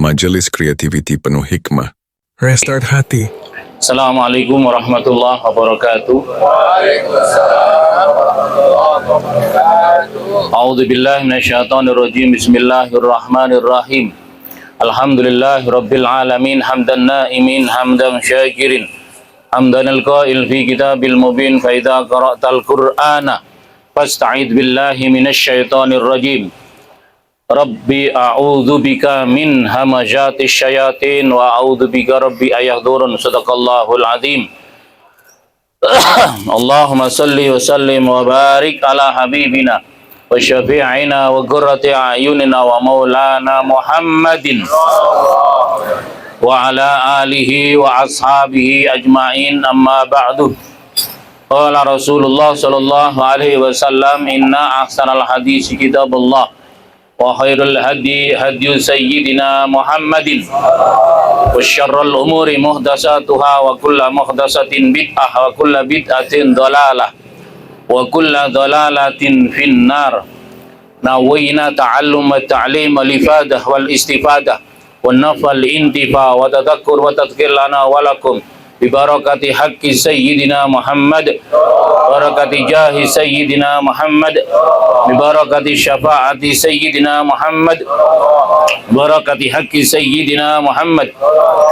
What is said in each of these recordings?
Majelis Kreativiti Penuh Hikmah. Restart hati. Assalamualaikum warahmatullahi wabarakatuh. A'udzu billahi minasyaitonir rajim. Bismillahirrahmanirrahim. Alhamdulillahi rabbil alamin, hamdan na'imin, hamdan syakirin. Hamdan al-qail fi kitabil mubin, fa idza qara'tal qur'ana fasta'id billahi minasyaitonir rajim. Rabbi a'udzu bika min hamazatis syayatin wa a'udzu bika rabbi ayahdurun. Sadaqallahul azim. Allahumma salli wa sallim wa barik ala habibina wa syafi'ina wa qurrati a'yunina wa maulana Muhammadin wa ala alihi wa ashabihi ajma'in, amma ba'du. Qala Rasulullah sallallahu alaihi wasallam, inna ahsanal hadisi kitabullah wa khairul hadi hadi sayyidina Muhammadin wa syarrul umuri muhdasatuhha wa kullu muhdasatin bid'ah wa kullu bid'atin dhalalah wa kullu dhalalatin finnar. Nawayna ta'allum wa ta'lim wal ifadah wal istifadah wan nafal intifa wa tadhakkur wa tadhkir lana wa lakum bi barakati haqqi sayyidina Muhammad, barakati jahi sayyidina Muhammad, bi barakati syafaati sayyidina Muhammad, barakati haqqi sayyidina Muhammad,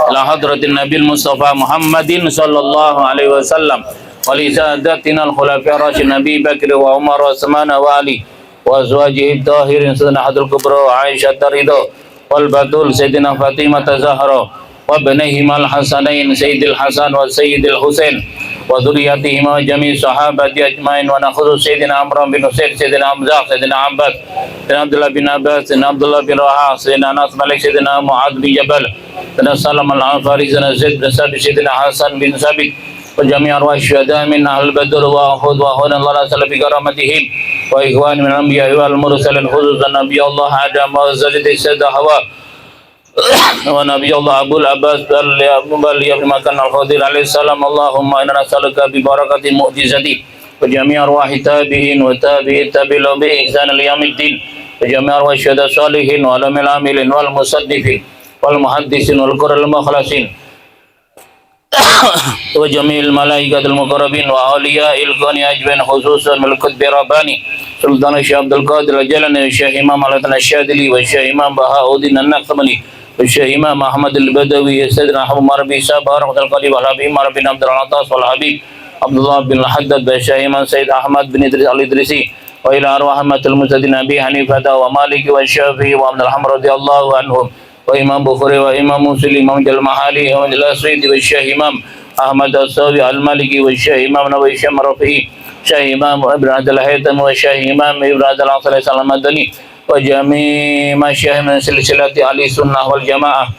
ila hadratin nabil mustafa Muhammadin sallallahu alaihi wasallam wa li sadatina al-khulafa rasyidin Nabi Bakr wa Umar wa Utsman wa Ali wa azwajihi tahirin sayyidina Hadul Kubra Aisyah ridha wal batul sayyidina Fatimah Zahra wa ibnihima al-Hasanain Sayyidil Hasan wa Sayyidil Husain wa dzurriyyatihima wa jami' sahabati ajmain wa nakhudhu Sayyidina Amr bin Usaid, Sayyidina Hamzah, Sayyidina Abbas, Sayyidina Abdullah bin Abbas, Sayyidina Abdullah bin Rawaha, Sayyidina Anas Malik, Sayyidina Mu'adz bin Jabal, Sayyidina Salam al-Anfari, Sayyidina Zaid bin Sabit, Sayyidina Hasan bin Sabit wa jami' arwah syuhada min ahl Badr wa Uhud wa huna Allah sallallahu bi karamatihim wa ikhwan min al-anbiya wal mursalin, khususan Nabi Allah Adam wa Zalid Sayyidah Hawa wa Nabi Allah Abul Abbas bali makan al-Khadir alaihi salam. Allahumma inna nas'aluka bi barakati mu'jizati wa jami' arwahi tabi'in wa tabi'it tabi'in bi ihsan al-yaumiddin wa jami' arwahi syuhada salihin wa alamil amilin wal musaddifin wal muhaddisin wal qurra'il mukhlasin wa jami'il malaikatil muqarrabin wa awliya'il qani ajmain, khususan Mulkud Birabani Sultan Syekh Abdul Qadir Al-Jalani, Syekh Imam Al-Hasan Asy-Syadzili wa Syekh Imam Bahauddin An-Naqshbandi wa Syekh Imam Ahmad Al-Badawi, Sayyidina Abu Marbi Sabah Rahmatul Qadir wal Habib Umar bin Abdul Atas wal Habib Abdullah bin Haddad wa Syekh Imam Sayyid Ahmad bin Idris Al-Idrisi wa ila arwah Ahmadul Mustadin Nabi Hanifah wa Malik wa Syafi'i wa Abdul Hamid radhiyallahu anhum wa Imam Bukhari wa Imam Muslim, Imam Jalmahali wa Al-Asridi wa Syekh Imam Ahmad As-Sawi Al-Maliki wa Syekh Imam Nawawi Syekh Rafi'i, Syekh Imam Ibn Abdul Haytham wa Syekh Imam Ibn Abdul Ansari Al-Madani wa jami' masyayikh min silsilati ahli sunnah wal jamaah.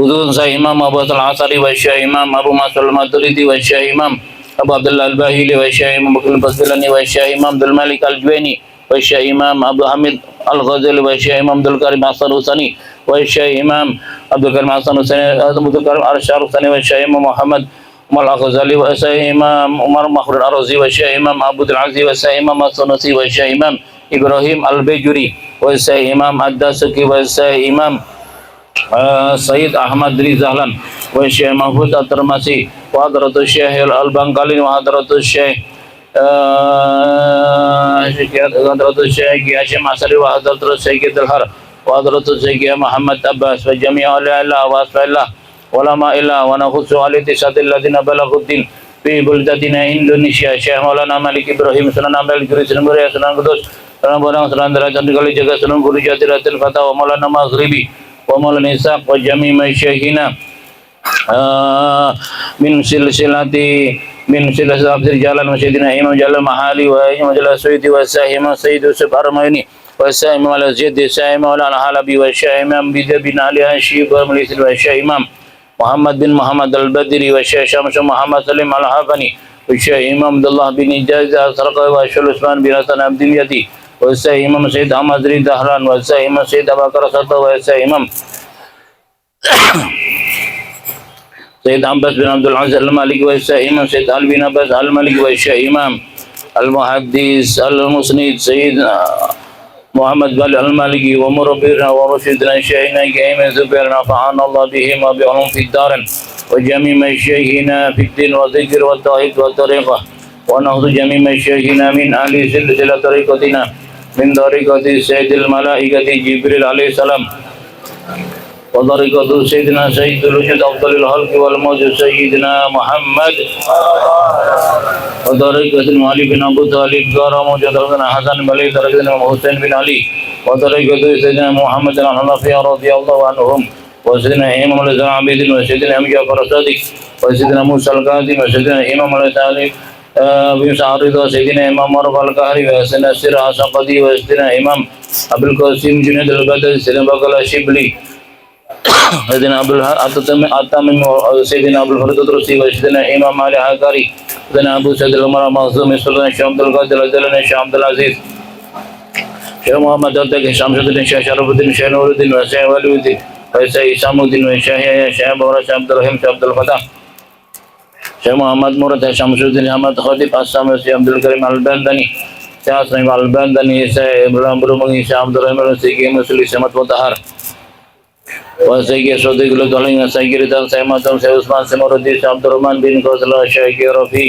Khususan Syekh Imam Abu Al-Asari wa Syekh Imam Abu Mansur Al-Maturidi wa Syekh Imam Abu Abdullah Al-Bahili wa Syekh Imam Bakr Al-Basbilani wa Syekh Imam Abdul Malik Al-Juwaini wa Syekh Imam Abu Hamid Al-Ghazali wa Syekh Imam Abdul Karim Hasan Husani wa Syekh Imam Abdul Karim Hasan Husani Abdul Karim Arsyad Husani wa Syekh Imam Muhammad Umar Al-Ghazali wa Syekh Imam Umar Makhrul Ar-Razi wa Syekh Imam Abdul Aziz wa Syekh Imam As-Sunusi wa Syekh Imam Ibrahim Al-Bajuri wa Syekh Imam Ad-Dasuki wa Syekh Imam Sayyid Ahmad Rizahlan wa Syekh Mahfud At-Tirmasi wa hadratus Syekh Al-Bangkalin wa hadratus Syekh hadratus Syekh Hashim Asari wa hadratus Syekh Dalhar wa hadratus Syekh Muhammad Abbas wa jami'a Allah wa asfa'illah ulama illa wa nakhussu al-ittisadil ladina balaghuddin fi buldatina Indonesia, Syekh Maulana Malik Ibrahim Sunan Amal Juri Sunan Muria Sunan Kudus Sunan Bonang Sunan Derajat Kali Jaga Sunan Guru Jatiratul Fatah wa Maulana Maghribi wa Maulana Ishaq wa jami' masyayikhina min silsilati Abdul Jalal Masjidina Imam Jalal Mahali wa Imam Jalal Suidi wa Syekh Imam Sayyid Yusuf Armaini wa Syekh Imam Al-Zid Syekh Maulana Halabi wa Syekh Imam Bida bin Ali Hashib wa Malisil wa Syekh Imam Muhammad bin Muhammad Al-Badri wa Syekh Syamsul Muhammad Salim Al-Hafani wa Syekh Imam Abdullah bin Ijazah Al-Sarqawi wa Syekh Usman bin Hasan Abdul Yati wa Syekh Imam Sayyid Ahmad Ridha Dahlan wa Syekh Imam Sayyid Abu Bakar Satta wa Syekh Imam Sayyid Abbas bin Abdul Aziz Al-Maliki wa Syekh Imam Sayyid Ali bin Abbas Al-Maliki wa Syekh Imam Al-Muhaddis Al-Musnid Sayyid محمد بن المالكي ومربينا ورشدنا شيخنا كريم الزبير نفعنا الله بهم وبعلوم في الدار وجميع مشايخنا في الدين والذكر والتوحيد والطريقة ونهض جميع مشايخنا من أهل سلسلة طريقتنا من طريقة سيد الملائكة جبريل عليه السلام وطريقة سيدنا سيد الوجود أفضل الخلق والموجود سيدنا محمد وطريقة المؤلف بن أبو طالب كرم وطريقة حسن بن علي طريقة حسين بن علي وطريقة سيدنا محمد الحنفي رضي الله عنهم وسيدنا إمام العابدين وسيدنا أبي جعفر الصادق وسيدنا موسى الكاظم وسيدنا إمام الطالب بن سعد وسيدنا إمام مرف القهري وسيدنا السر السقطي وسيدنا إمام أبو القاسم جنيد البدر سيدنا بقال الشبلي سيدنا أبو الأتمم سيدنا أبو الفرد الرسي وسيدنا إمام علي حكاري سيدنا أبو سيد الأمر مخزوم سلطان الشيخ عبد القادر الجلاني الشيخ عبد العزيز شيخ محمد الدك شمس الدين شيخ شرف الدين شيخ نور الدين وشيخ ولي الدين وشيخ إسام الدين وشيخ يحيى شيخ بورش عبد الرحيم شيخ عبد الفتاح شيخ محمد مراد شمس الدين أحمد خطيب السام شيخ عبد الكريم البندني شيخ اسماعيل البندني شيخ إبراهيم برومنgi شيخ عبد الرحيم السيكي مسلي سمت مطهر وسيدي صديق لطولين سيدي رضا سيماتم سيد عثمان سمردي عبد الرحمن بن قوسلا شيخ رفي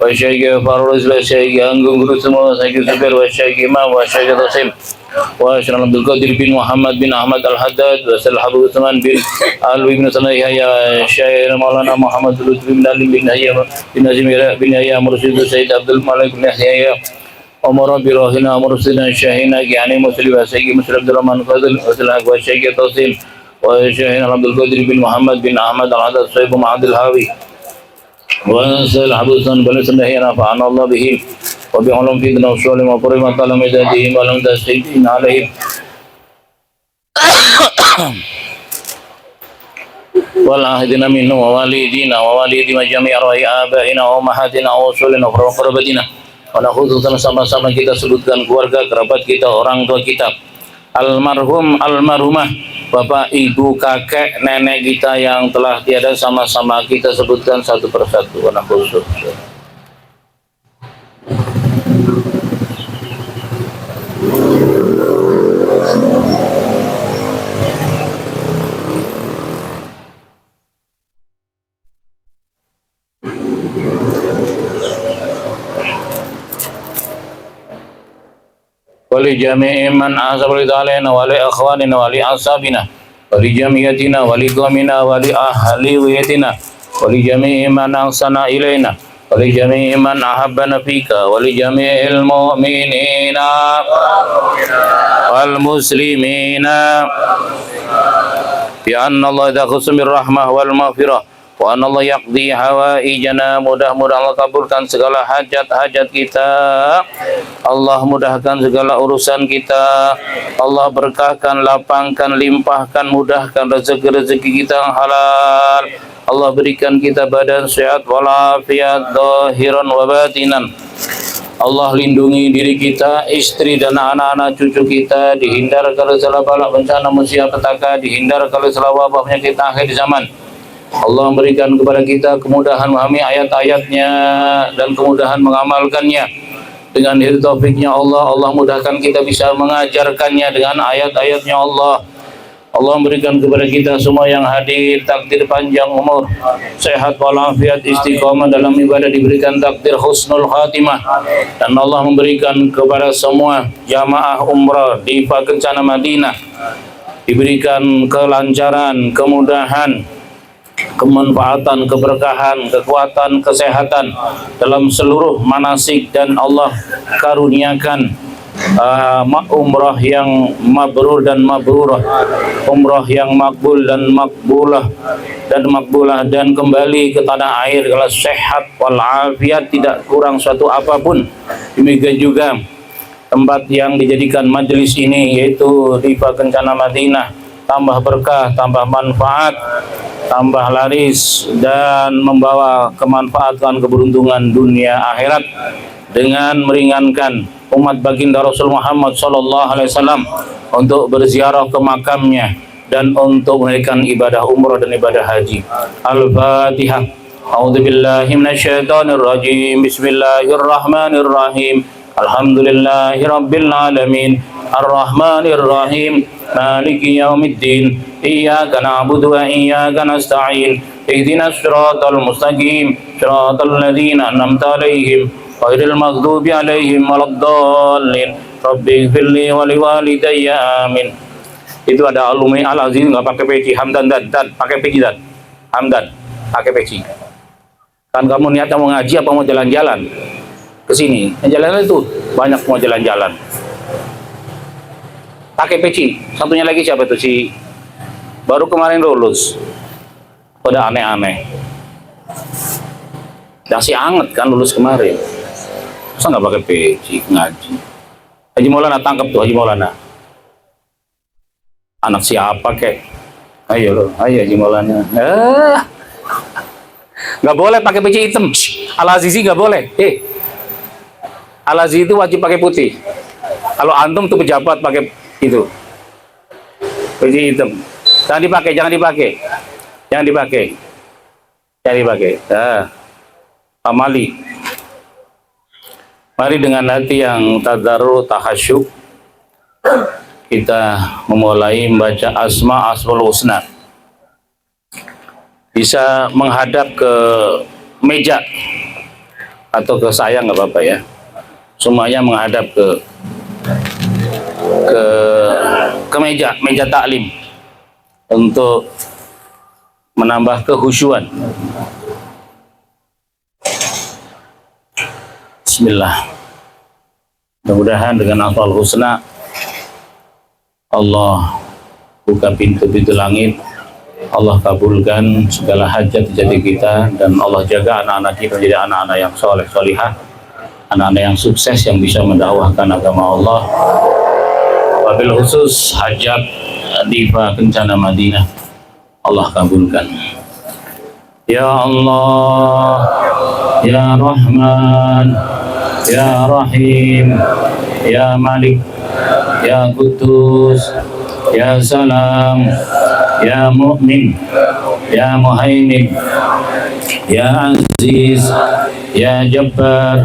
وشيخ فاروز وشيخ أنغو غروسمو شيخ زبير وشيخ إمام وشيخ تسيم وشيخ عبد القادر بن محمد بن أحمد الحداد وشيخ أبو عثمان بن علوي بن صنعي شيخ مولانا محمد لطفي بن علي بن هيا بن نجم بن هيا مرشد سيد عبد الملك بن هيا عمر بروهنا مرشدنا شيخنا يعني مسلم وشيخ مسلم عبد الرحمن فضل وشيخ تسيم وشيخنا عبد القادر بن محمد بن أحمد العدد صيب معد الهاوي ونسأل حبوسا بلسنا هي نفعنا الله به وبعلم في دنا وصول وقرمة علم ذاتهم ولم تستيقين عليهم والعهدنا منه ووالدينا ووالدي جميع رأي آبائنا وأمهاتنا ووصولنا وقربتنا ونخصوصا sama-sama kita sebutkan keluarga kerabat kita orang tua kita almarhum almarhumah bapak ibu kakek nenek kita yang telah tiada sama-sama kita sebutkan satu persatu anak khusus. ولجميع من أحسب علينا ولأخواننا ولأصحابنا ولجمعيتنا ولقومنا ولأهل ويتنا ولجميع من أحسن إلينا ولجميع من أحبنا فيك ولجميع المؤمنين والمسلمين بأن الله يخص بالرحمة والمغفرة وأن Allah yaqdi hawaijana, mudah-mudahan Allah kabulkan segala hajat-hajat kita, Allah mudahkan segala urusan kita, Allah berkahkan, lapangkan, limpahkan, mudahkan rezeki-rezeki kita yang halal, Allah berikan kita badan sehat walafiat zahiran wa batinan, Allah lindungi diri kita, istri dan anak-anak cucu kita, dihindarkan dari segala bala bencana musibah petaka, dihindarkan dari segala wabah penyakit akhir zaman. Allah memberikan kepada kita kemudahan memahami ayat-ayatnya dan kemudahan mengamalkannya. Dengan hidayah taufiknya Allah, Allah mudahkan kita bisa mengajarkannya dengan ayat-ayatnya Allah. Allah memberikan kepada kita semua yang hadir takdir panjang umur, sehat walafiat, istiqomah dalam ibadah, diberikan takdir husnul khatimah. Dan Allah memberikan kepada semua jamaah umrah di Kencana Madinah diberikan kelancaran, kemudahan, kemanfaatan, keberkahan, kekuatan, kesehatan dalam seluruh manasik, dan Allah karuniakan umrah yang mabrur dan mabrurah, umrah yang makbul dan makbulah dan kembali ke tanah air kalau sehat walafiat, tidak kurang suatu apapun. Demikian juga tempat yang dijadikan majelis ini, yaitu di Kencana Madinah, tambah berkah, tambah manfaat, tambah laris, dan membawa kemanfaatan, keberuntungan dunia akhirat dengan meringankan umat baginda Rasul Muhammad SAW untuk berziarah ke makamnya dan untuk menunaikan ibadah umrah dan ibadah haji. Al-Fatihah. A'udzubillahi minasyaitonirrajim. Bismillahirrahmanirrahim. Alhamdulillahi rabbil alamin. Ar-Rahmanir Rahim, Maliki Yaumiddin, Iyyaka na'budu wa iyyaka nasta'in, Ihdinas siratal mustaqim, siratal ladzina an'amta 'alaihim, ghairil maghdubi 'alaihim waladdallin. Rabbighfirli wa liwalidayya, amin. Itu ada alumni Al-Aziz nggak pakai peci. Hamdan dan pakai peci dan Hamdan pakai peci. Kan kamu niatnya mau ngaji apa mau jalan-jalan ke sini? Jalan-jalan itu banyak mau jalan-jalan. Pakai peci. Satunya lagi siapa tuh, si baru kemarin lulus. Udah aneh-aneh. Masih anget kan lulus kemarin. Masa nggak pakai peci ngaji? Haji Maulana tangkap tuh, Haji Maulana. Anak siapa kek? Ayo lo, ayo Haji Maulana. Nggak boleh pakai peci hitam. Al-Azizi nggak boleh. Al-Azizi itu wajib pakai putih. Kalau antum tuh pejabat pakai itu peci hitam. Jangan dipakai, jangan dipakai, jangan dipakai, jangan dipakai. Amali. Mari dengan hati yang tadarru tahasyuk kita memulai membaca Asmaul Husna. Bisa menghadap ke meja atau ke saya nggak apa-apa ya. Semuanya menghadap ke meja taklim untuk menambah kehusyuan. Bismillah. Mudah-mudahan dengan Asmaul Husna Allah buka pintu-pintu langit, Allah kabulkan segala hajat jati kita, dan Allah jaga anak-anak kita menjadi anak-anak yang soleh solihah, anak-anak yang sukses yang bisa mendakwahkan agama Allah. Wabil khusus hajat Diva Kencana Madinah, Allah kabulkan. Ya Allah, Ya Rahman, Ya Rahim, Ya Malik, Ya Qudus, Ya Salam, Ya Mu'min, Ya Muhaimin, Ya Aziz, Ya Jabbar,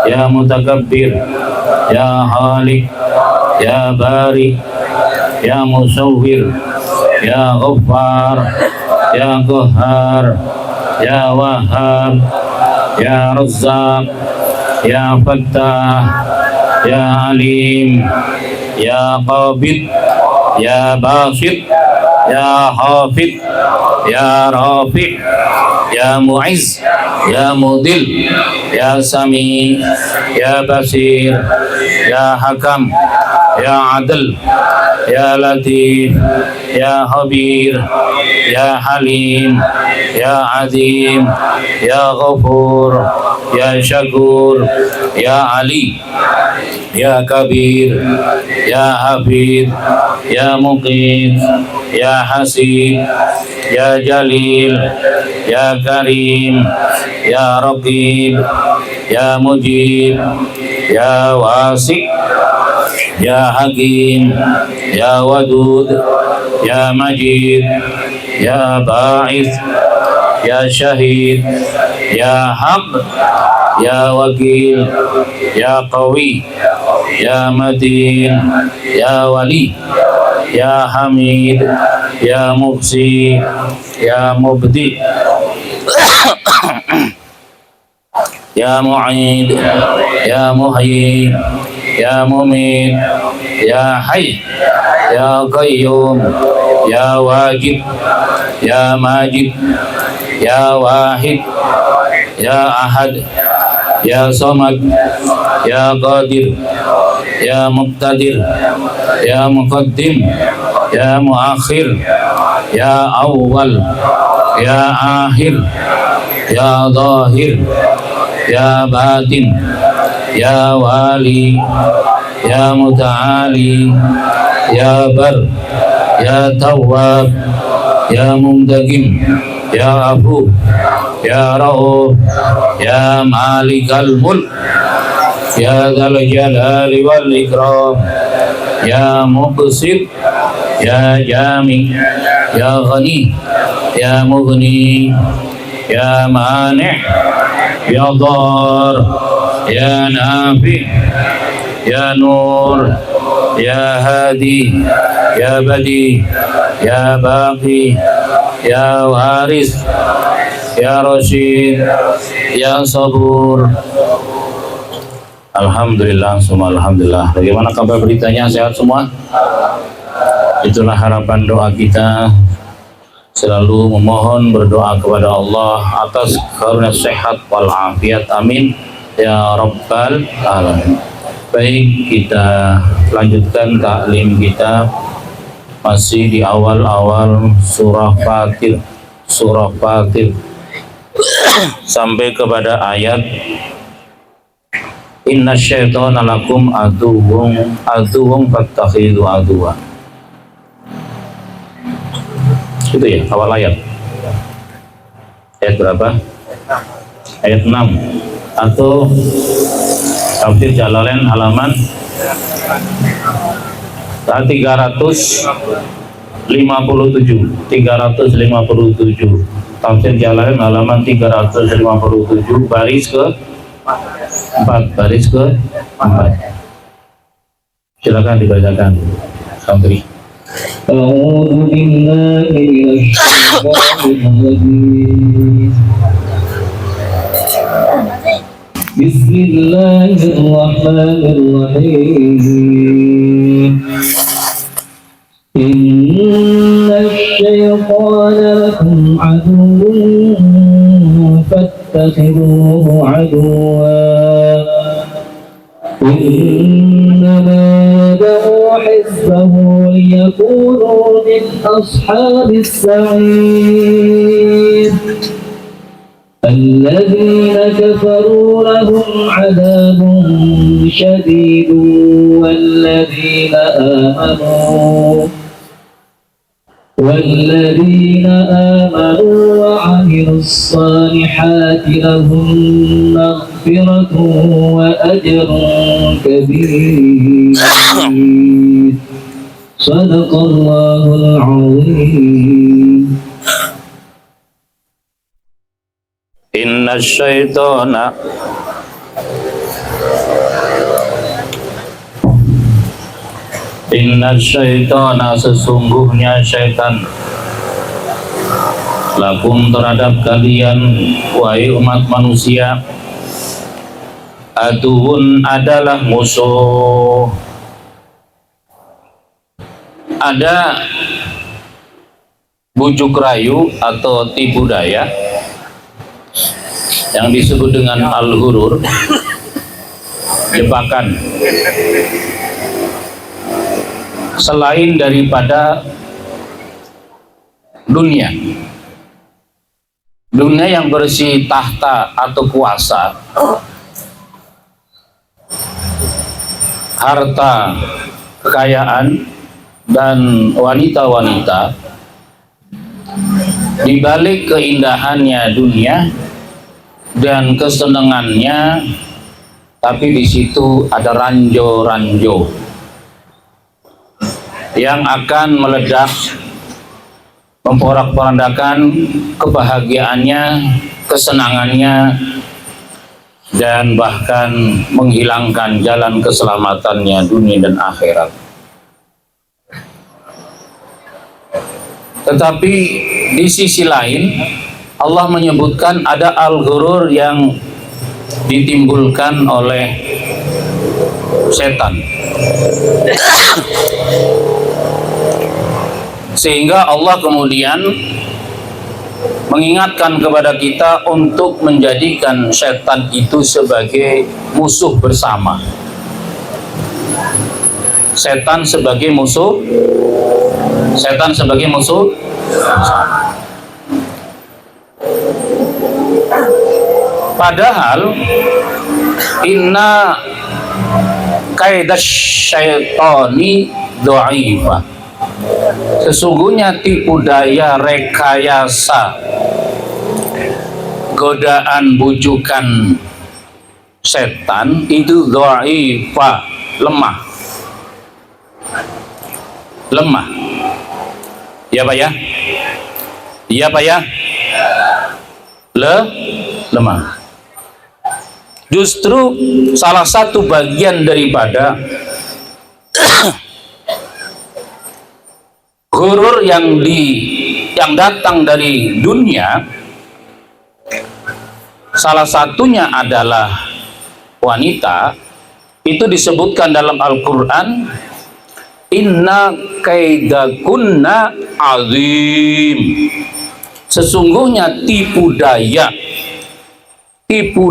Ya Mutakabbir, Ya Khaliq, Ya Bari, Ya Musawwir, Ya Ghaffar, Ya Qahhar, Ya Wahhab, Ya Razzaq, Ya Fattah, Ya Alim, Ya Qabid, Ya Basit, Ya Hafid, Ya Rafi', Ya Mu'izz, Ya Mudil, Ya Sami, Ya Basir, Ya Hakam, Ya Adil, Ya Latif, Ya Khabir, Ya Halim, Ya Azim, Ya Ghafur, Ya Syakur, Ya Ali, Ya Kabir, Ya Hafid, Ya Muqit, Ya Hasib, Ya Jalil, Ya Karim, Ya Raqib, Ya Mujib, Ya Wasi', Ya Hakim, Ya Wadud, Ya Majid, Ya Ba'ith, Ya Syahid, Ya Haq, Ya Wakil, Ya Qawi, Ya Matin, Ya Wali, Ya Hamid, Ya Muhsi, Ya Mubdi, Ya Mu'id, Ya Muhyi, Ya Mumit, Ya Hayy, Ya Qayyum, Ya Wajid, Ya Majid, Ya Wahid, Ya Ahad, Ya Samad, Ya Qadir, Ya Muqtadir, Ya Muqaddim, Ya Muakhir, Ya Awwal, Ya Akhir, Ya Zahir, Ya Batin, Ya Wali, Ya Muta'ali, Ya Bar, Ya Tawwab, Ya Mumtaqim, Ya Afu, Ya Rauf, Ya Malikal Mulk, Ya Dzal Jalali wal Ikram, Ya Muqsit, Ya Jami, Ya Ghani, Ya Mughni, Ya Mani', Ya Dar, Ya Nafi, Ya Nur, Ya Hadi, Ya Badi, Ya Baqi, Ya Waris, Ya Rashid, Ya Sabur. Alhamdulillah, semua alhamdulillah. Bagaimana kabar beritanya? Sehat semua? Itulah harapan doa kita. Selalu memohon berdoa kepada Allah atas karunia sehat wal afiat. Amin ya rabbal alamin. Baik, kita lanjutkan taklim kita masih di awal-awal surah Fatir. Surah Fatir sampai kepada ayat Inna syaitana lakum aduwwun fattakhidhu aduwwa. Itu ya awal ayat. Ayat berapa? Ayat 6 atau Tafsir Jalalain halaman 357. Tafsir Jalalain halaman 357 baris ke 4, baris ke 4. Silakan dibacakan santri. أعوذ بالله من الشيطان الرجيم بسم الله الرحمن الرحيم إن الشيطان لكم عدو فاتخذوه عدوا إنما يدعو حزبه ليكونوا من أصحاب السعير الذين كفروا لهم عذاب شديد والذين آمنوا وعملوا الصالحات لهم مغفرة وأجر كبير صدق الله العظيم Inna syaitana sesungguhnya syaitan lakum terhadap kalian wahai umat manusia aduun adalah musuh. Ada bujuk rayu atau tipu daya yang disebut dengan al-ghurur, jebakan, selain daripada dunia yang bersih tahta atau kuasa, harta, kekayaan, dan wanita-wanita. Di balik keindahannya dunia dan kesenangannya, tapi di situ ada ranjo-ranjo yang akan meledak, memporak-porandakan kebahagiaannya, kesenangannya, dan bahkan menghilangkan jalan keselamatannya dunia dan akhirat. Tetapi di sisi lain Allah menyebutkan ada al-ghurur yang ditimbulkan oleh setan, sehingga Allah kemudian mengingatkan kepada kita untuk menjadikan setan itu sebagai musuh bersama. Setan sebagai musuh padahal inna kaidash syaitani dha'ifa, sesungguhnya tipu daya, rekayasa, godaan, bujukan setan itu dha'ifa, lemah. Ya Pak ya? Iya Pak ya? Lemah. Justru salah satu bagian daripada Ghurur yang datang dari dunia, salah satunya adalah wanita. Itu disebutkan dalam Al-Quran, inna kaidakunna azim. Sesungguhnya tipu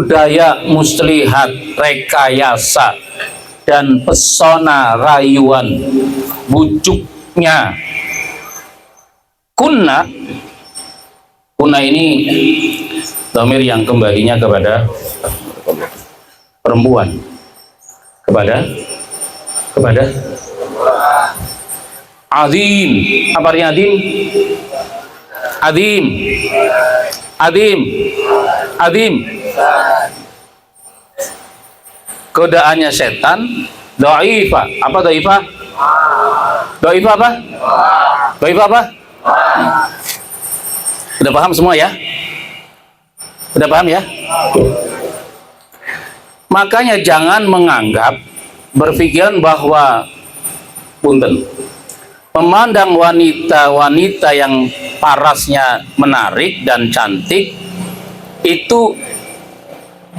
daya muslihat, rekayasa dan pesona rayuan bujuknya kunna ini dhamir yang kembalinya kepada perempuan, kepada azim. Apa artinya azim? Godaannya setan. Dhaifah. Apa dhaifah? Dhaifah apa? Dhaifah apa? Udah paham semua ya? Udah paham ya? Makanya jangan menganggap, berpikiran bahwa punten, memandang wanita-wanita yang parasnya menarik dan cantik itu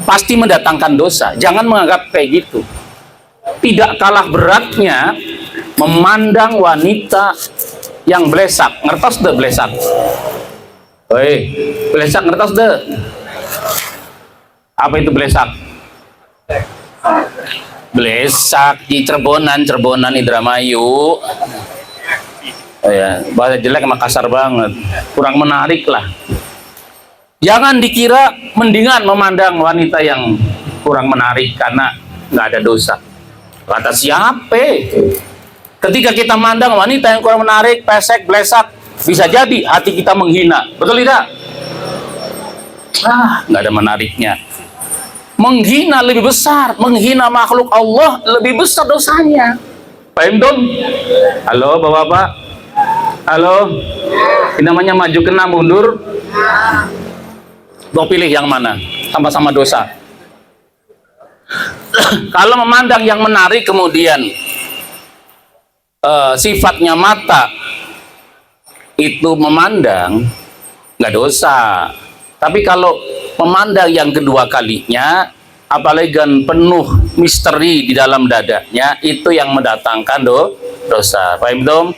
pasti mendatangkan dosa. Jangan menganggap kayak gitu. Tidak kalah beratnya memandang wanita yang blesak. Ngertos deh blesak? Woi, blesak ngertos deh? Apa itu blesak? Blesak di Cerbonan Indramayu. Oh ya, bahasa jelek sama kasar banget, kurang menarik lah. Jangan dikira mendingan memandang wanita yang kurang menarik karena nggak ada dosa. Kata siapa? Ketika kita mandang wanita yang kurang menarik, pesek, blesak, bisa jadi hati kita menghina. Betul tidak? Nggak ada menariknya. Menghina lebih besar, menghina makhluk Allah lebih besar dosanya. Paham dong? Halo bapak-bapak? Halo? Ini namanya maju kena mundur. Mau pilih yang mana? Sama-sama dosa. Kalau memandang yang menarik kemudian sifatnya mata itu memandang, nggak dosa. Tapi kalau memandang yang kedua kalinya, apalagi kan penuh misteri di dalam dadanya, itu yang mendatangkan dosa. Paham dong?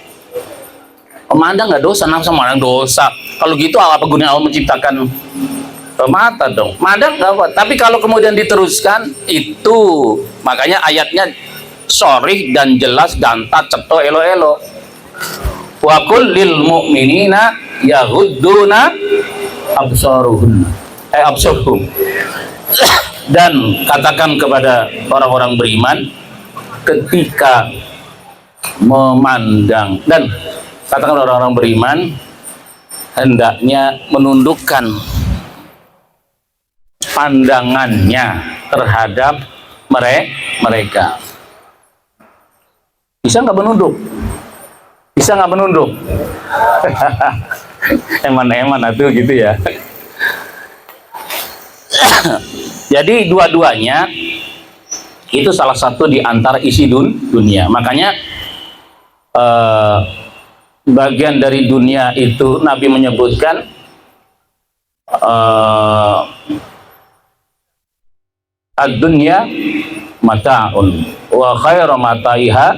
Memandang nggak dosa, nafsu memandang dosa. Kalau gitu apa gunanya Allah menciptakan mata dong? Mandang nggak apa. Tapi kalau kemudian diteruskan itu, makanya ayatnya sorih dan jelas dan tak ceto elo-elo. Wa qul lil mu'minina yahudduna absaruhum. Dan katakan kepada orang-orang beriman ketika memandang, dan katakan orang-orang beriman hendaknya menundukkan pandangannya terhadap mereka. Bisa nggak menunduk? Bisa nggak menunduk? Eman-eman atuh gitu ya. Jadi dua-duanya itu salah satu di antara isi dunia. Makanya bagian dari dunia itu Nabi menyebutkan ad-dunya mata'un wa khairu mata'iha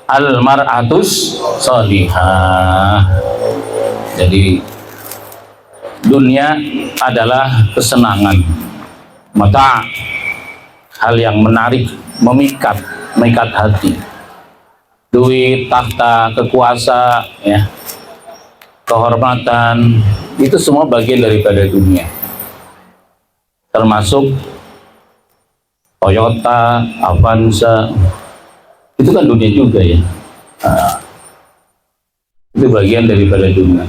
al-mar'atus salihah. Jadi dunia adalah kesenangan, mata, hal yang menarik, memikat hati. Duit, tahta, kekuasaan, ya, kehormatan, itu semua bagian daripada dunia. Termasuk Toyota, Avanza, itu kan dunia juga ya. Itu bagian daripada dunia.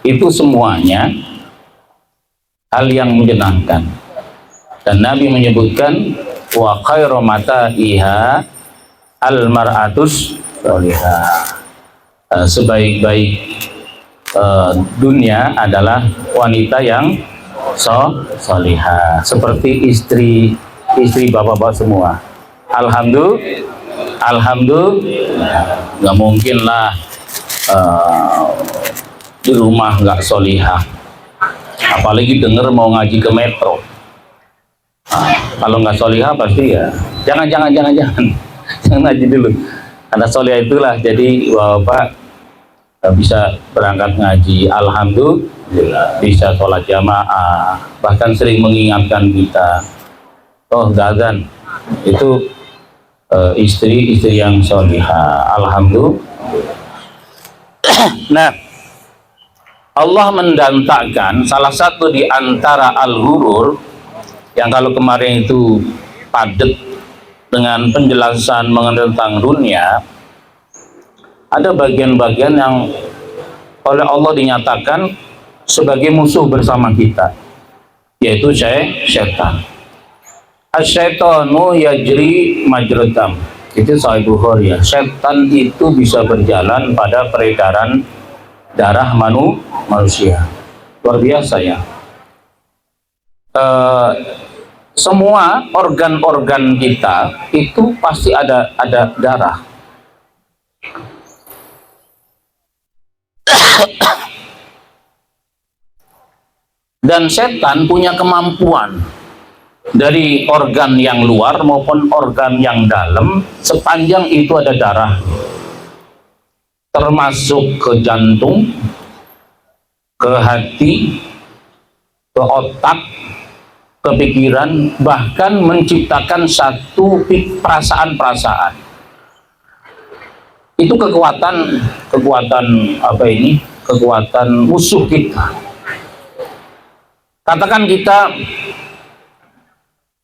Itu semuanya hal yang menyenangkan. Dan Nabi menyebutkan wa khairu mata'iha al-mar'atus salihah. Sebaik-baik dunia adalah wanita yang salihah, seperti istri bapak-bapak semua. Alhamdulillah, nggak mungkin lah di rumah nggak solihah, apalagi denger mau ngaji ke metro. Kalau nggak solihah pasti ya jangan jangan ngaji dulu. Karena solihah itulah jadi Bapak bisa berangkat ngaji, alhamdulillah, bisa sholat jamaah, bahkan sering mengingatkan kita, oh Gazan itu istri yang solihah, alhamdulillah. Nah, Allah mendantakan salah satu di antara al-ghurur yang kalau kemarin itu padat dengan penjelasan mengenai tentang dunia, ada bagian-bagian yang oleh Allah dinyatakan sebagai musuh bersama kita, yaitu syaitan. Asyaitonu yajri majratam. Itu Sahih Bukhari ya. Setan itu bisa berjalan pada peredaran darah manusia. Luar biasa ya. Semua organ-organ kita itu pasti ada darah. Dan setan punya kemampuan dari organ yang luar maupun organ yang dalam, sepanjang itu ada darah, termasuk ke jantung, ke hati, ke otak, ke pikiran, bahkan menciptakan satu perasaan-perasaan. Itu kekuatan apa ini? Kekuatan musuh kita. Katakan kita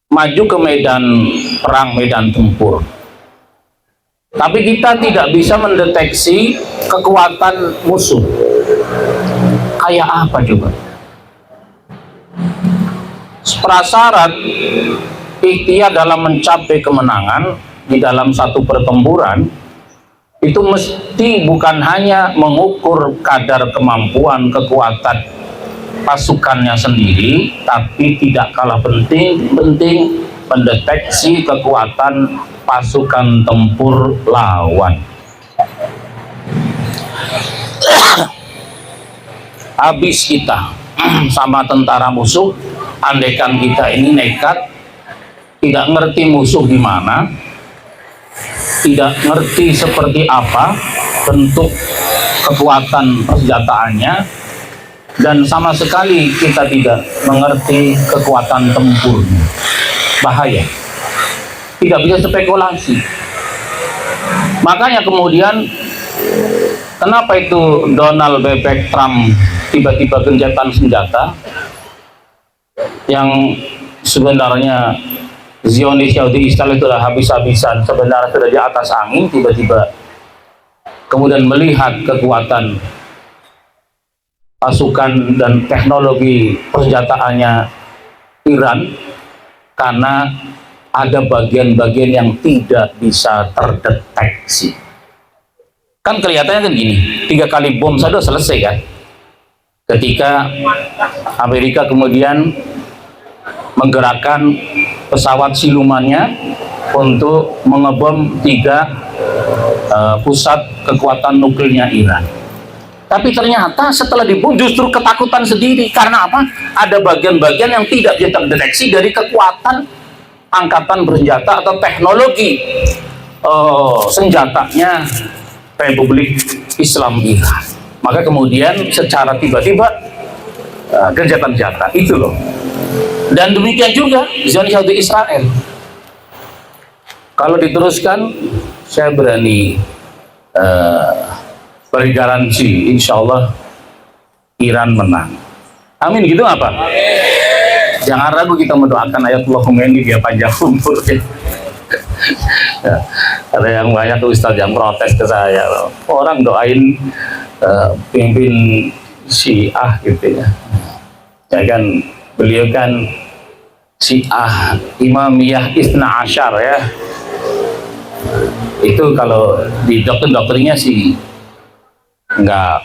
maju ke medan perang, medan tempur, tapi kita tidak bisa mendeteksi kekuatan musuh. Kayak apa coba? Prasyarat ikhtiar dalam mencapai kemenangan di dalam satu pertempuran itu mesti bukan hanya mengukur kadar kemampuan, kekuatan pasukannya sendiri, tapi tidak kalah penting mendeteksi kekuatan pasukan tempur lawan. Habis kita sama tentara musuh, andaikan kita ini nekat, tidak ngerti musuh di mana, tidak ngerti seperti apa bentuk kekuatan persenjataannya, dan sama sekali kita tidak mengerti kekuatan tempurnya, bahaya, tidak bisa spekulasi. Makanya kemudian kenapa itu Donald Bebek Trump tiba-tiba gencatan senjata yang sebenarnya Zionis Yahudi Israel itu sudah habis-habisan, sebenarnya sudah di atas angin, tiba-tiba kemudian melihat kekuatan pasukan dan teknologi persenjataannya Iran, karena ada bagian-bagian yang tidak bisa terdeteksi. Kan kelihatannya kan gini, 3 kali bom saja selesai kan, ketika Amerika kemudian menggerakkan pesawat silumannya untuk mengebom 3 pusat kekuatan nuklirnya Iran. Tapi ternyata setelah dibom justru ketakutan sendiri. Karena apa? Ada bagian-bagian yang tidak bisa terdeteksi dari kekuatan angkatan bersenjata atau teknologi senjatanya Republik Islam Iran. Maka kemudian secara tiba-tiba gencatan senjata itu loh. Dan demikian juga Zionis Yahudi Israel. Kalau diteruskan, saya berani beri garansi, insya Allah Iran menang. Amin, gitu apa? Jangan ragu kita mendoakan ayatullah ini biar panjang umur. Ya, ada yang banyak ustaz yang protes ke saya, orang doain pimpin Syiah gitu ya. Ya kan, beliau kan Syiah Imamiyah Isna Asyar ya. Itu kalau di doktrinnya sih nggak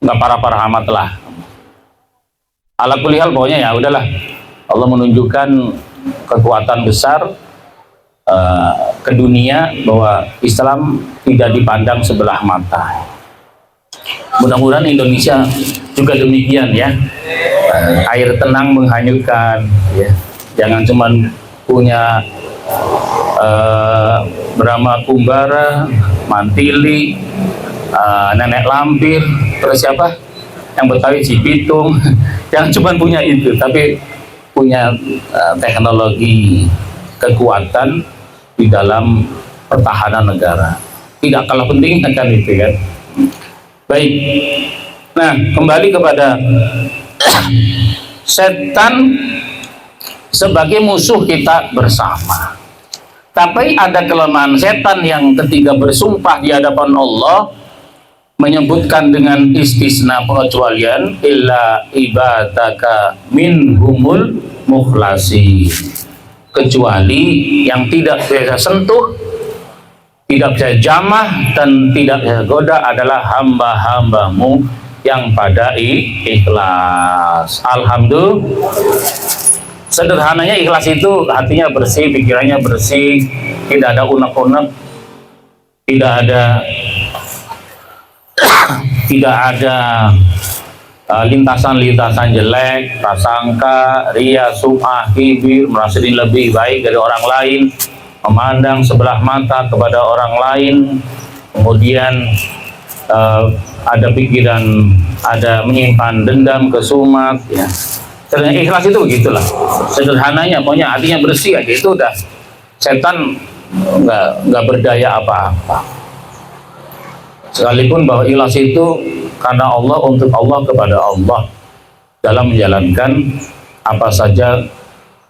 parah-parah amat lah. Ala kulli hal pokoknya ya udahlah, Allah menunjukkan kekuatan besar ke dunia bahwa Islam tidak dipandang sebelah mata. Mudah-mudahan Indonesia juga demikian ya. Air tenang menghanyutkan ya. Jangan cuman punya Brahma Kumbara, Mantili, Nenek Lampir, terus siapa? Yang Betawi Cibitung. Jangan cuma punya itu, tapi punya teknologi kekuatan di dalam pertahanan negara. Tidak kalah penting kan itu kan. Baik. Nah, kembali kepada setan sebagai musuh kita bersama. Tapi ada kelemahan setan yang ketika bersumpah di hadapan Allah menyebutkan dengan istisna pengecualian illa ibadaka minhumul mukhlasi, kecuali yang tidak bisa sentuh, tidak bisa jamah dan tidak bisa goda adalah hamba-hambamu yang pada ikhlas. Alhamdulillah. Sederhananya ikhlas itu hatinya bersih, pikirannya bersih, tidak ada unek-unek, tidak ada lintasan-lintasan jelek, prasangka, ria, sum'ah, kibir, merasa diri lebih baik dari orang lain, memandang sebelah mata kepada orang lain, kemudian ada pikiran, ada menyimpan dendam, kesumat, ya. Sebenarnya ikhlas itu begitulah. Sederhananya, pokoknya hatinya bersih aja, itu udah setan nggak berdaya apa-apa. Sekalipun bahwa ikhlas itu karena Allah, untuk Allah, kepada Allah, dalam menjalankan apa saja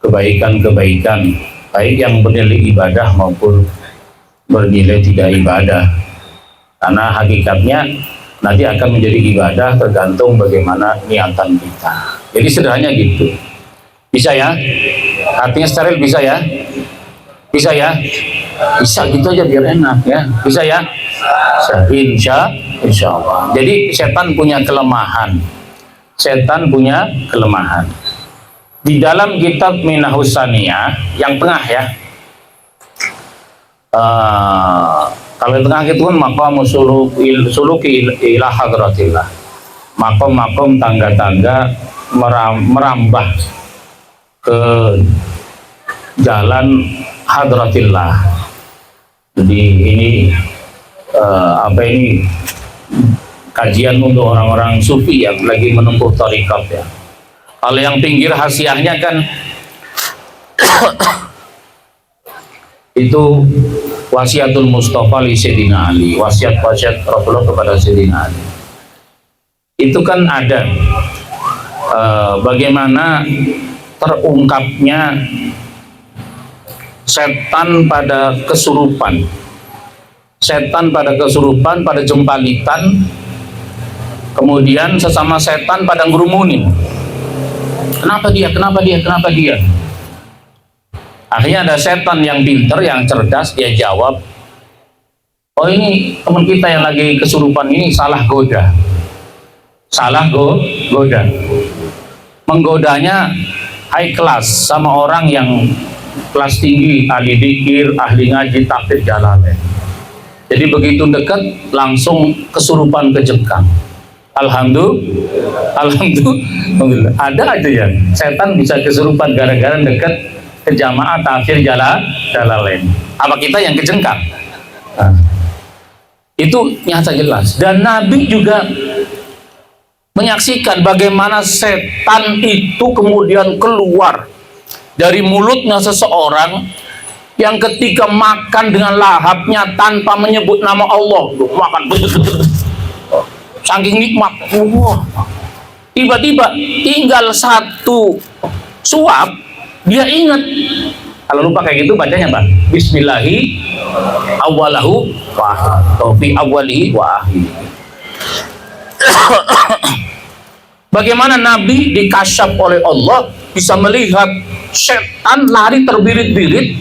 kebaikan-kebaikan, baik yang bernilai ibadah maupun bernilai tidak ibadah. Karena hakikatnya nanti akan menjadi ibadah tergantung bagaimana niatan kita. Jadi sederhananya gitu. Bisa ya? Artinya steril bisa ya? Bisa ya? Bisa gitu aja biar enak ya. Bisa ya? Insya Allah. Jadi setan punya kelemahan. Setan punya kelemahan. Di dalam kitab Minahus Saniyah yang tengah ya. Kalau yang tengah itu kan maqam suluki ila hadratillah. Makom-makom tangga-tangga merambah ke jalan hadratillah. Jadi ini kajian untuk orang-orang sufi yang lagi menempuh thariqat ya. Kalau yang pinggir hasiahnya kan itu wasiatul Mustafa li Sayyidina Ali, wasiat-wasiat Rasulullah kepada Sayyidina Ali. Itu kan ada bagaimana terungkapnya setan pada kesurupan, pada jempalitan, kemudian sesama setan pada ngerumunin. Kenapa dia? Akhirnya ada setan yang pinter, yang cerdas, dia jawab, oh ini teman kita yang lagi kesurupan ini salah goda. Menggodanya high class sama orang yang kelas tinggi, ahli dzikir, ahli ngaji, takbir jalalain. Jadi begitu dekat langsung kesurupan kejengkang. Alhamdulillah. Ada aja ya setan bisa kesurupan gara-gara dekat ke jamaah tafsir jalalain. Apa kita yang kejengkang? Nah, itu nyata jelas. Dan Nabi juga menyaksikan bagaimana setan itu kemudian keluar dari mulutnya seseorang yang ketika makan dengan lahapnya tanpa menyebut nama Allah, makan saking nikmat, tiba-tiba tinggal satu suap, dia ingat. Kalau lupa kayak gitu bacanya Pak, Bismillahi awalahu wa taufi awalihi wa akhiri. Bagaimana Nabi dikasyaf oleh Allah bisa melihat setan lari terbirit-birit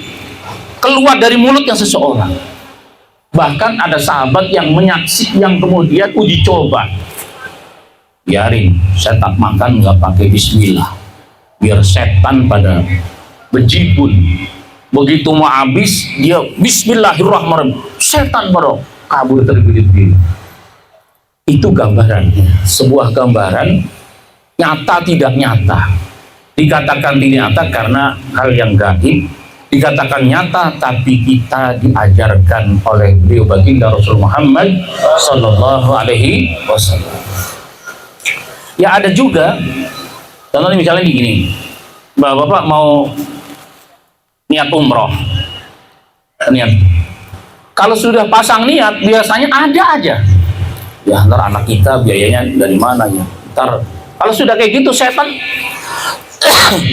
keluar dari mulutnya seseorang. Bahkan ada sahabat yang menyaksikan, yang kemudian uji coba, biarin setan makan nggak pakai bismillah, biar setan pada bejibun. Begitu mau habis dia bismillahirrahmanirrahim, setan baru kabur terbirit-birit. Itu gambarannya, sebuah gambaran nyata tidak nyata. Dikatakan tidak nyata karena hal yang gaib, dikatakan nyata tapi kita diajarkan oleh beliau baginda Rasul Muhammad Sallallahu Alaihi Wasallam. Ya ada juga, contohnya misalnya begini, bapak mau niat umroh, niat. Kalau sudah pasang niat biasanya ada aja. Ya ntar anak kita biayanya dari mana ya? Ntar kalau sudah kayak gitu setan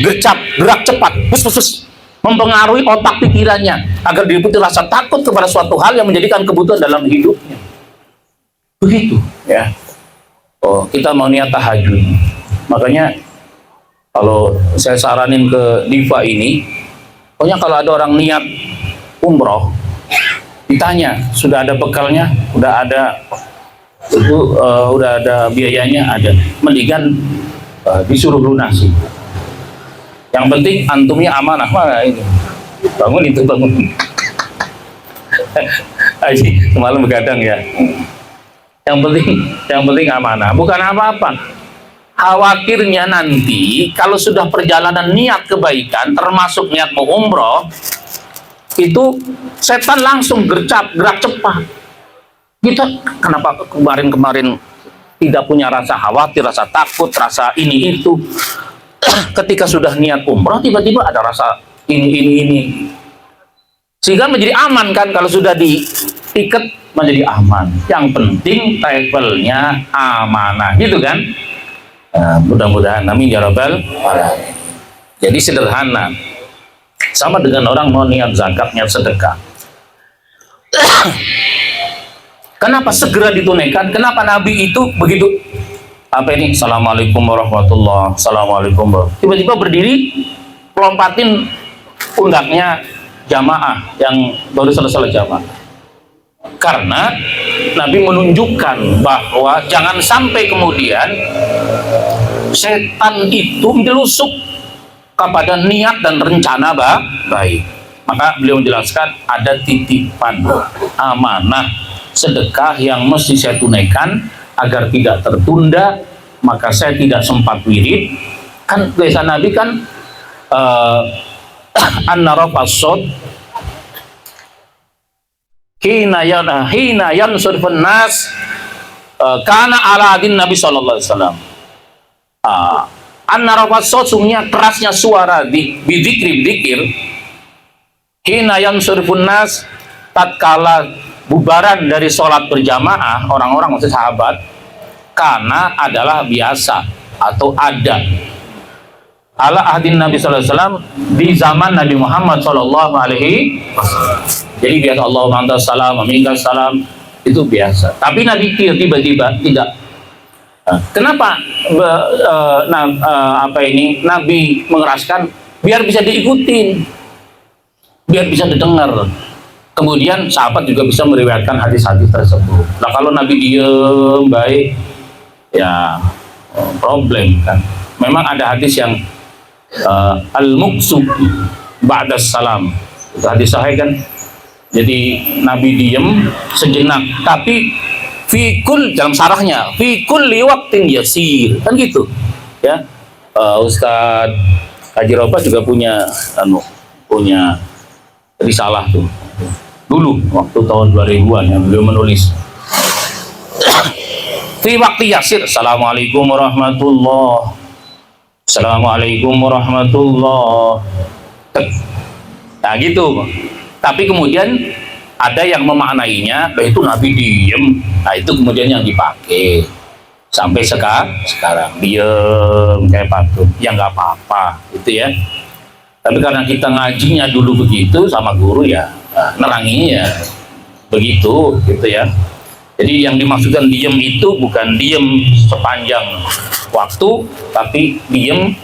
gercap, gerak cepat, bus, mempengaruhi otak pikirannya agar dia punya rasa takut kepada suatu hal yang menjadikan kebutuhan dalam hidupnya. Begitu ya. Oh, kita mau niat tahajud. Makanya kalau saya saranin ke Diva ini, pokoknya kalau ada orang niat umroh, ditanya sudah ada bekalnya, udah ada itu, udah ada biayanya, ada. Mendingan disuruh lunasi. Yang penting antumnya amanah. Mana ini? Bangun itu bangun. Aji semalam begadang ya. Yang penting amanah. Bukan apa-apa. Khawatirnya nanti kalau sudah perjalanan niat kebaikan, termasuk niat mau umroh, itu setan langsung gercap, gerak cepat. Kita kenapa kemarin tidak punya rasa khawatir, rasa takut, rasa ini itu. Ketika sudah niat umroh tiba-tiba ada rasa ini sehingga menjadi aman kan. Kalau sudah diikat menjadi aman, yang penting travelnya amanah gitu kan. Mudah-mudahan amin ya rabbal alamin. Jadi sederhana, sama dengan orang mau niat zakat, niat sedekah. Kenapa segera ditunaikan? Kenapa Nabi itu begitu? Apa ini? Assalamualaikum warahmatullahi wabarakatuh. Assalamualaikum warahmatullahi. Tiba-tiba berdiri, lompatin pundaknya jamaah yang baru selesai jamaah. Karena Nabi menunjukkan bahwa jangan sampai kemudian setan itu menyelusup kepada niat dan rencana baik. Maka beliau menjelaskan ada titipan amanah sedekah yang mesti saya tunaikan agar tidak tertunda, maka saya tidak sempat wirid. Kan biasa Nabi kan an-narafasod hina yansurfun nas kana ala adin Nabi sallallahu alaihi wasallam. An-narafasod sungguhnya kerasnya suara di dzikir hina yansurfun nas tatkala bubaran dari sholat berjamaah orang-orang maksud sahabat, karena adalah biasa atau ada ala ahdin Nabi sallallahu alaihi wasallam, di zaman Nabi Muhammad sallallahu alaihi wasallam. Jadi biasa Allahumma antas salam wa minkas salam, itu biasa. Tapi Nabi tiba-tiba tidak. Kenapa Nabi mengeraskan? Biar bisa diikutin, biar bisa didengar. Kemudian sahabat juga bisa meriwayatkan hadis-hadis tersebut. Nah kalau Nabi diem baik, ya problem kan. Memang ada hadis yang al-muqsu ba'da salam, itu hadis sahih kan. Jadi Nabi diem sejenak, tapi fikul dalam sarahnya, fikul liwaktin yasir, kan gitu. Ya, Ustadz Haji Roba juga punya risalah tuh. Dulu waktu tahun 2000-an yang beliau menulis fi waktu yasir, assalamualaikum warahmatullah, assalamualaikum warahmatullah, nah gitu. Tapi kemudian ada yang memaknainya itu Nabi diem, nah itu kemudian yang dipakai sampai sekarang diem kayak patung, ya nggak apa-apa gitu ya. Tapi karena kita ngajinya dulu begitu sama guru ya, neranginya ya begitu gitu ya. Jadi yang dimaksudkan diem itu bukan diem sepanjang waktu, tapi diem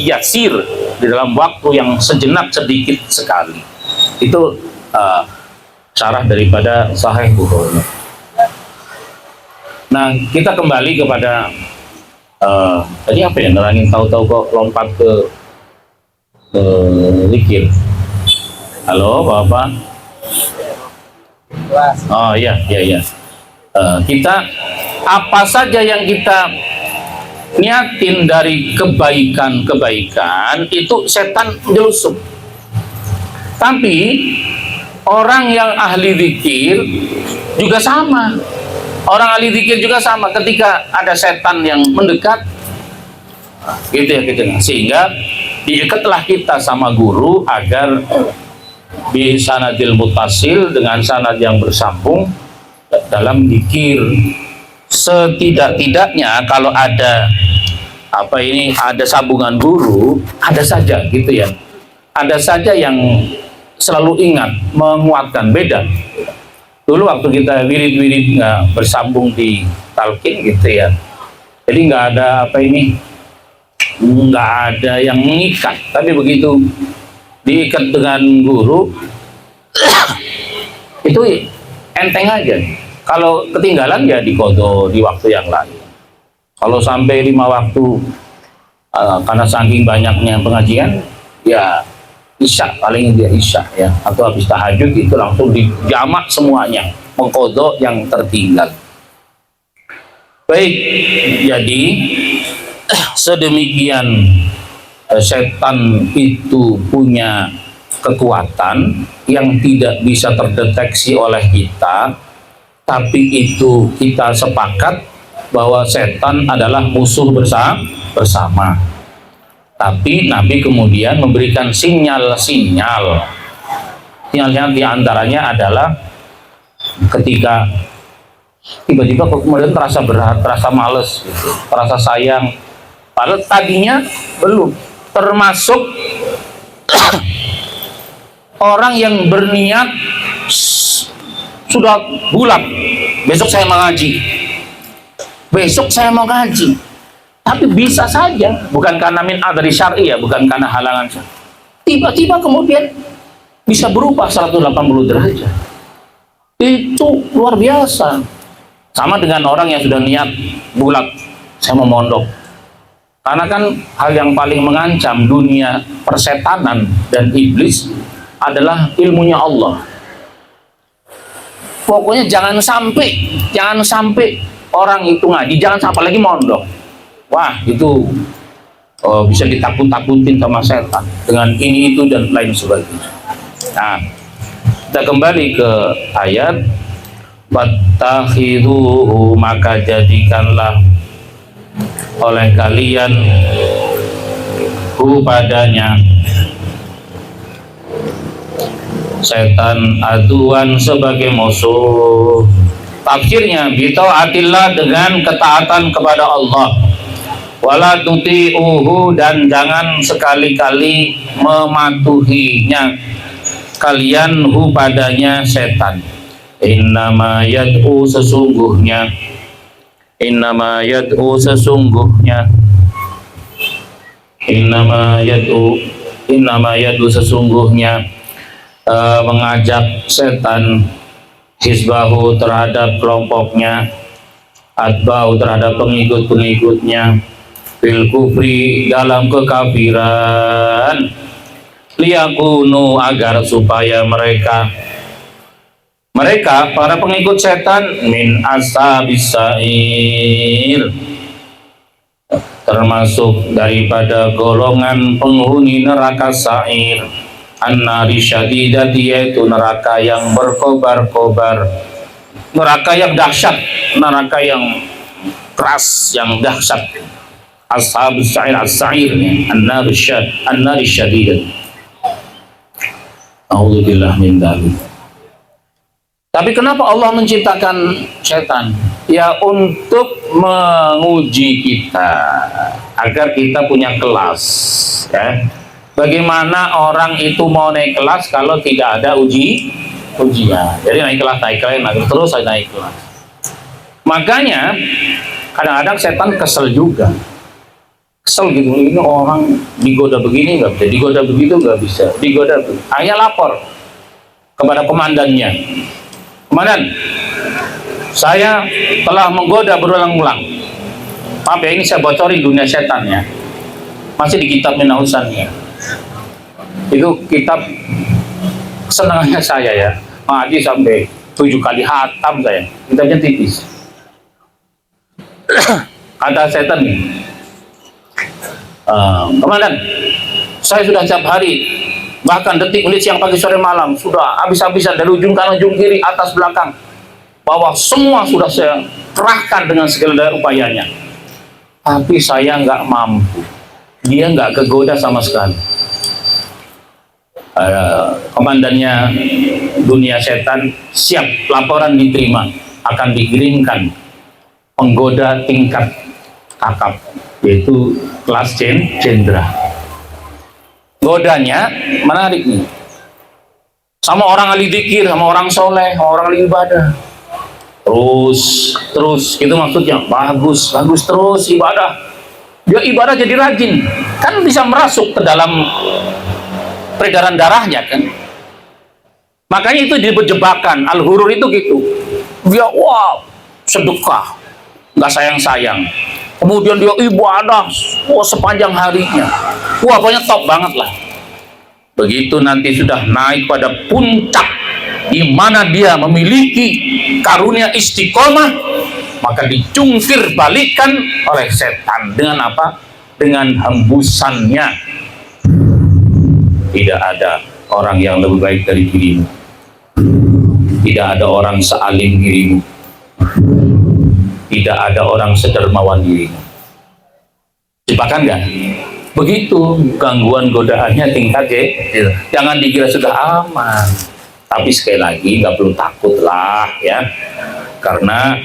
yasir, di dalam waktu yang sejenak sedikit sekali. Itu syarah daripada Sahih Bukhari. Nah kita kembali kepada tadi apa ya, nerangin tahu-tahu kok lompat ke zikir. Halo Bapak. Oh iya. Kita apa saja yang kita niatin dari kebaikan itu setan nyelusup. Tapi orang yang ahli zikir juga sama. Orang ahli zikir juga sama, ketika ada setan yang mendekat, gitu ya, gitu. Sehingga diikatlah kita sama guru agar bi sanadil mutasil, dengan sanad yang bersambung dalam zikir. Setidak-tidaknya kalau ada ada sambungan guru, ada saja gitu ya. Ada saja yang selalu ingat, menguatkan. Beda dulu waktu kita wirid-wirid nggak bersambung di talqin gitu ya, jadi nggak ada nggak ada yang mengikat. Tapi begitu diikat dengan guru itu enteng aja. Kalau ketinggalan ya diqodho di waktu yang lain. Kalau sampai 5 waktu karena saking banyaknya pengajian, ya isya, paling dia isya ya, atau habis tahajud itu langsung dijamak semuanya, mengqodho yang tertinggal. Baik, jadi sedemikian setan itu punya kekuatan yang tidak bisa terdeteksi oleh kita, tapi itu kita sepakat bahwa setan adalah musuh bersama. Tapi Nabi kemudian memberikan sinyal-sinyal. Sinyalnya diantaranya adalah ketika tiba-tiba kemudian terasa berat, terasa males, gitu, terasa sayang. Padahal tadinya belum. Termasuk orang yang berniat sudah bulat, besok saya mengaji, besok saya mau ngaji. Tapi bisa saja, bukan karena min adri syar'i ya, bukan karena halangan syar'i. Tiba-tiba kemudian bisa berubah 180 derajat. Itu luar biasa. Sama dengan orang yang sudah niat bulat, saya mau mondok. Karena kan hal yang paling mengancam dunia persetanan dan iblis adalah ilmunya Allah. Pokoknya jangan sampai orang itu ngaji, jangan sampai lagi mondok. Wah, itu bisa ditakut-takutin sama setan dengan ini, itu, dan lain sebagainya. Nah, kita kembali ke ayat, "Fattakhidhuhu", maka jadikanlah oleh kalian hu padanya setan aduan sebagai musuh. Tafsirnya bita'atillah, dengan ketaatan kepada Allah. Wala tuti'uhu, dan jangan sekali-kali mematuhinya kalian hu padanya setan. Innama yad'u, sesungguhnya innama yad'u sesungguhnya mengajak setan hizbahu, terhadap kelompoknya, atba'u, terhadap pengikut-pengikutnya, fil kufri, dalam kekafiran, liyakunu, agar supaya mereka para pengikut setan, min ashabis sa'ir, termasuk daripada golongan penghuni neraka sa'ir, an-nari syadidati, yaitu neraka yang berkobar-kobar, neraka yang dahsyat, neraka yang keras, yang dahsyat. Ashabus sa'ir, as-sa'ir, an-nari syadidah. A'udzubillah min dzalik. Tapi kenapa Allah menciptakan setan? Ya untuk menguji kita, agar kita punya kelas, ya. Bagaimana orang itu mau naik kelas kalau tidak ada ujian? Jadi naik kelas, terus naik kelas. Makanya kadang-kadang setan kesel juga. Kesel gitu, ini orang digoda begini nggak bisa, digoda begitu nggak bisa, digoda begitu. Hanya lapor kepada komandannya. Komandan, saya telah menggoda berulang-ulang. Maaf ya, ini saya bocorin dunia setan ya. Masih di kitab Minausannya. Itu kitab kesenangannya saya ya. Ngaji sampai 7 kali hatam saya, kitabnya tipis. Kata setan, komandan, saya sudah setiap hari, bahkan detik, menit, siang, pagi, sore, malam, sudah habis-habisan dari ujung kanan, ujung kiri, atas, belakang, bawah, semua sudah saya kerahkan dengan segala daya upayanya. Tapi saya nggak mampu. Dia nggak kegoda sama sekali. Komandannya dunia setan siap, laporan diterima, akan dikirimkan penggoda tingkat kakap, yaitu kelas jenderal. Godanya menarik nih, sama orang ahli dzikir, sama orang soleh, sama orang ahli ibadah. Terus gitu maksudnya, bagus terus ibadah. Dia ibadah jadi rajin, kan bisa merasuk ke dalam peredaran darahnya kan. Makanya itu dijebakan, al-hurur itu gitu. Dia sedekah, nggak sayang-sayang. Kemudian dia ibadah sepanjang harinya. Pokoknya top banget lah. Begitu nanti sudah naik pada puncak di mana dia memiliki karunia istiqomah, maka dicungkir balikan oleh setan dengan apa? Dengan hembusannya. Tidak ada orang yang lebih baik dari dirimu. Tidak ada orang sealim dirimu. Tidak ada orang sedermawan dirimu. Jebakan nggak? Begitu gangguan godaannya tingkat ya. Jangan dikira sudah aman. Tapi sekali lagi nggak perlu takut lah ya. Karena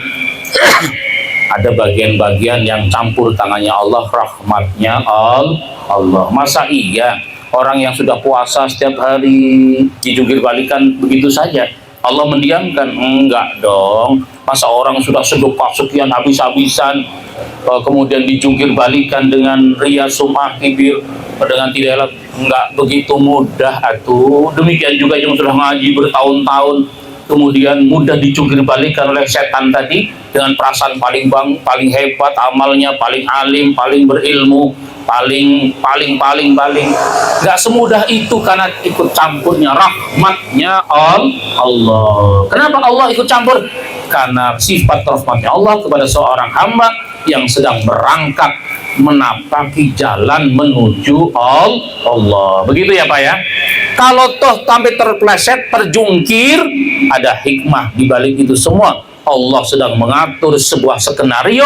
ada bagian-bagian yang campur tangannya Allah, rahmatnya Allah. Masa iya orang yang sudah puasa setiap hari dijungkir balikan begitu saja Allah mendiamkan? Enggak dong. Masa orang sudah sedekah sekian habis-habisan kemudian dijungkir balikan dengan ria, sum'ah, kibir, dengan tidak elok? Enggak begitu mudah atuh. Demikian juga yang sudah ngaji bertahun-tahun kemudian mudah dicungkir balikan oleh setan tadi dengan perasaan paling hebat amalnya, paling alim, paling berilmu, paling nggak semudah itu karena ikut campurnya rahmatnya Allah. Kenapa Allah ikut campur? Karena sifat rahmatnya Allah kepada seorang hamba yang sedang berangkat menapaki jalan menuju Allah. Begitu ya Pak ya. Kalau toh sampai terpleset, terjungkir, ada hikmah di balik itu semua. Allah sedang mengatur sebuah skenario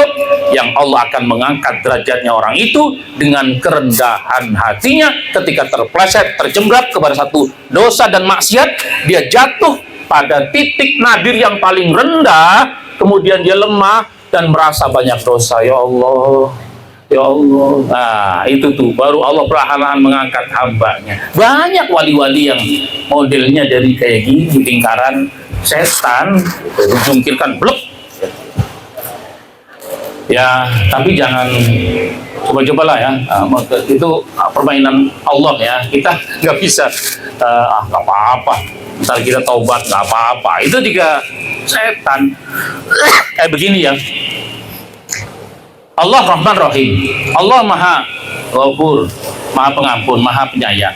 yang Allah akan mengangkat derajatnya orang itu dengan kerendahan hatinya ketika terpleset, terjembrat kepada satu dosa dan maksiat. Dia jatuh pada titik nadir yang paling rendah, kemudian dia lemah dan merasa banyak dosa. Ya Allah, ya Allah. Nah itu tuh baru Allah perlahan-lahan mengangkat hambanya. Banyak wali-wali yang modelnya dari kayak gini, lingkaran setan dijungkirkan blek ya. Tapi jangan coba-cobalah ya. Itu permainan Allah ya. Kita nggak bisa nggak apa-apa, ntar kita taubat, nggak apa-apa. Itu juga setan. Kayak begini ya, Allah Rahman Rahim, Allah Maha Ghafur, Maha Pengampun, Maha Penyayang.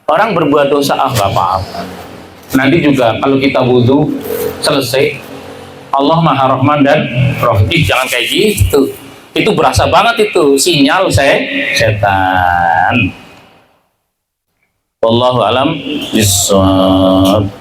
Orang berbuat dosa nggak apa-apa. Nanti juga kalau kita wudhu selesai, Allah Maha Rahman dan Rahim. Jangan kayak gitu. Itu berasa banget itu sinyal setan. Wallahu alam bissawab.